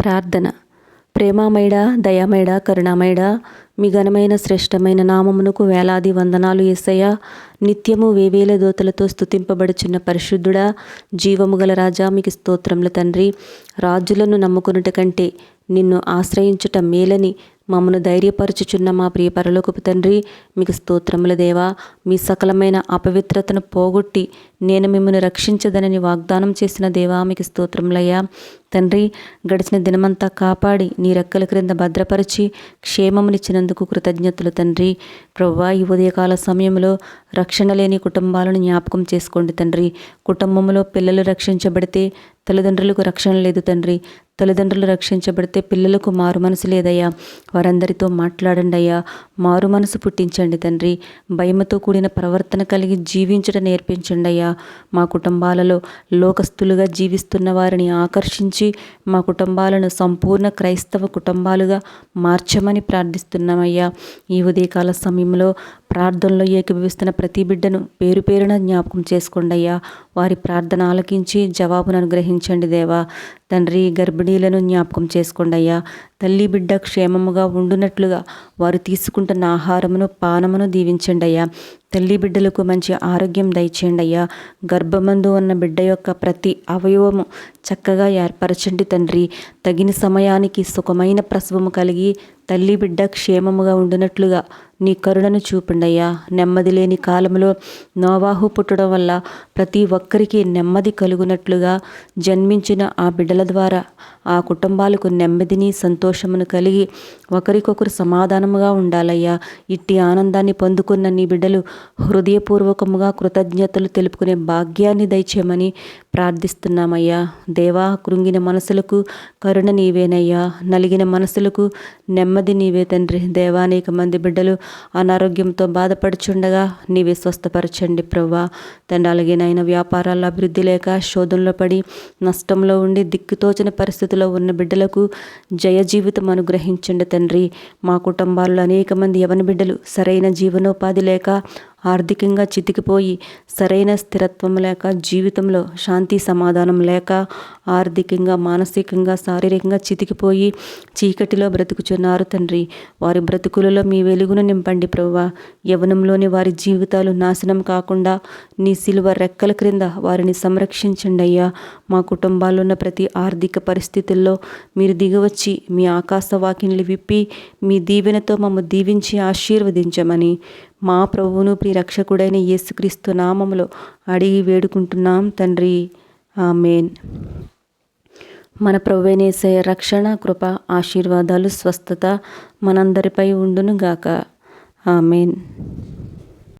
ప్రార్థన. ప్రేమామయుడా, దయామయుడా, కరుణామయుడా, మీ ఘనమైన శ్రేష్టమైన నామమునకు వేలాది వందనాలు యేసయ్యా. నిత్యము వేవేల దూతలతో స్తుతింపబడుచున్న పరిశుద్ధుడా, జీవము గల రాజా, మీకు స్తోత్రములు తండ్రి. రాజులను నమ్ముకొనుట కంటే నిన్ను ఆశ్రయించుట మేలని మమ్మను ధైర్యపరచుచున్న మా ప్రియ పరలోకపు తండ్రి, మీకు స్తోత్రముల దేవా. మీ సకలమైన అపవిత్రతను పోగొట్టి నేను మిమ్మల్ని రక్షించదనని వాగ్దానం చేసిన దేవా, మీకు స్తోత్రములయ్యా. తండ్రి, గడిచిన దినమంతా కాపాడి నీ రెక్కల క్రింద భద్రపరిచి క్షేమమునిచ్చినందుకు కృతజ్ఞతలు తండ్రి. ప్రభువా, ఈ ఉదయకాల సమయంలో రక్షణ లేని కుటుంబాలను జ్ఞాపకం చేసుకోండి తండ్రి. కుటుంబంలో పిల్లలు రక్షించబడితే తల్లిదండ్రులకు రక్షణ లేదు తండ్రి. తల్లిదండ్రులు రక్షించబడితే పిల్లలకు మారు మనసు లేదయ్యా. వారందరితో మాట్లాడండి అయ్యా. మారు మనసు పుట్టించండి తండ్రి. భయముతో కూడిన ప్రవర్తన కలిగి జీవించడం నేర్పించండి అయ్యా. మా కుటుంబాలలో లోకస్తులుగా జీవిస్తున్న వారిని ఆకర్షించి మా కుటుంబాలను సంపూర్ణ క్రైస్తవ కుటుంబాలుగా మార్చమని ప్రార్థిస్తున్నామయ్యా. ఈ ఉదయకాల సమయంలో ప్రార్థనలో ఏకీభవిస్తున్న ప్రతి బిడ్డను పేరు పేరున జ్ఞాపకం చేసుకోండి అయ్యా. వారి ప్రార్థన ఆలకించి జవాబును అనుగ్రహించండి దేవా. తండ్రి, గర్భిణీలను జ్ఞాపకం చేసుకోండి అయ్యా. తల్లి బిడ్డ క్షేమముగా ఉండునట్లుగా వారు తీసుకుంటున్న ఆహారమును పానమును దీవించండి అయ్యా. తల్లి బిడ్డలకు మంచి ఆరోగ్యం దయచేయండి అయ్యా. గర్భమందు ఉన్న బిడ్డ యొక్క ప్రతి అవయవము చక్కగా ఏర్పరచండి తండ్రి. తగిన సమయానికి సుఖమైన ప్రసవము కలిగి తల్లి బిడ్డ క్షేమముగా ఉండునట్లుగా నీ కరుణను చూపండి అయ్యా. నెమ్మది లేని కాలంలో నోవాహు పుట్టడం వల్ల ప్రతి ఒక్కరికి నెమ్మది కలుగునట్లుగా జన్మించిన ఆ బిడ్డల ద్వారా ఆ కుటుంబాలకు నెమ్మదిని సంతోషమును కలిగి ఒకరికొకరు సమాధానముగా ఉండాలయ్యా. ఇట్టి ఆనందాన్ని పొందుకున్న నీ బిడ్డలు హృదయపూర్వకముగా కృతజ్ఞతలు తెలుపుకునే భాగ్యాన్ని దయచేయమని ప్రార్థిస్తున్నామయ్యా. దేవా, కృంగిన మనసులకు కరుణ నీవేనయ్యా. నలిగిన మనసులకు నెమ్మది నీవే తండ్రి. దేవా, అనేక మంది బిడ్డలు అనారోగ్యంతో బాధపడుచుండగా నీవే స్వస్థపరచండి ప్రభువా. తండ్రి, అలాగే నాయన వ్యాపారాల్లో అభివృద్ధి లేక శోధనలో పడి నష్టంలో ఉండి దిక్కుతోచని పరిస్థితిలో ఉన్న బిడ్డలకు జయ జీవితం అనుగ్రహించండి తండ్రి. మా కుటుంబాల్లో అనేక మంది యవన బిడ్డలు సరైన జీవనోపాధి లేక ఆర్థికంగా చితికిపోయి సరైన స్థిరత్వం లేక జీవితంలో శాంతి సమాధానం లేక ఆర్థికంగా మానసికంగా శారీరకంగా చితికిపోయి చీకటిలో బ్రతుకుచున్నారు తండ్రి. వారి బ్రతుకులలో మీ వెలుగును నింపండి ప్రభువా. యవనంలోని వారి జీవితాలు నాశనం కాకుండా నీ సిలువ రెక్కల క్రింద వారిని సంరక్షించండి అయ్యా. మా కుటుంబాల్లో ఉన్న ప్రతి ఆర్థిక పరిస్థితుల్లో మీరు దిగవచ్చి మీ ఆకాశ వాకిన్లు విప్పి మీ దీవెనతో మమ్మ దీవించి ఆశీర్వదించమని మా ప్రభువును ప్రియరక్షకుడైన యేసుక్రీస్తు నామములో అడిగి వేడుకుంటున్నాం తండ్రి. ఆమేన్. మన ప్రభువైన యేసయ్య రక్షణ, కృప, ఆశీర్వాదాలు, స్వస్థత మనందరిపై ఉండును గాక. ఆమేన్.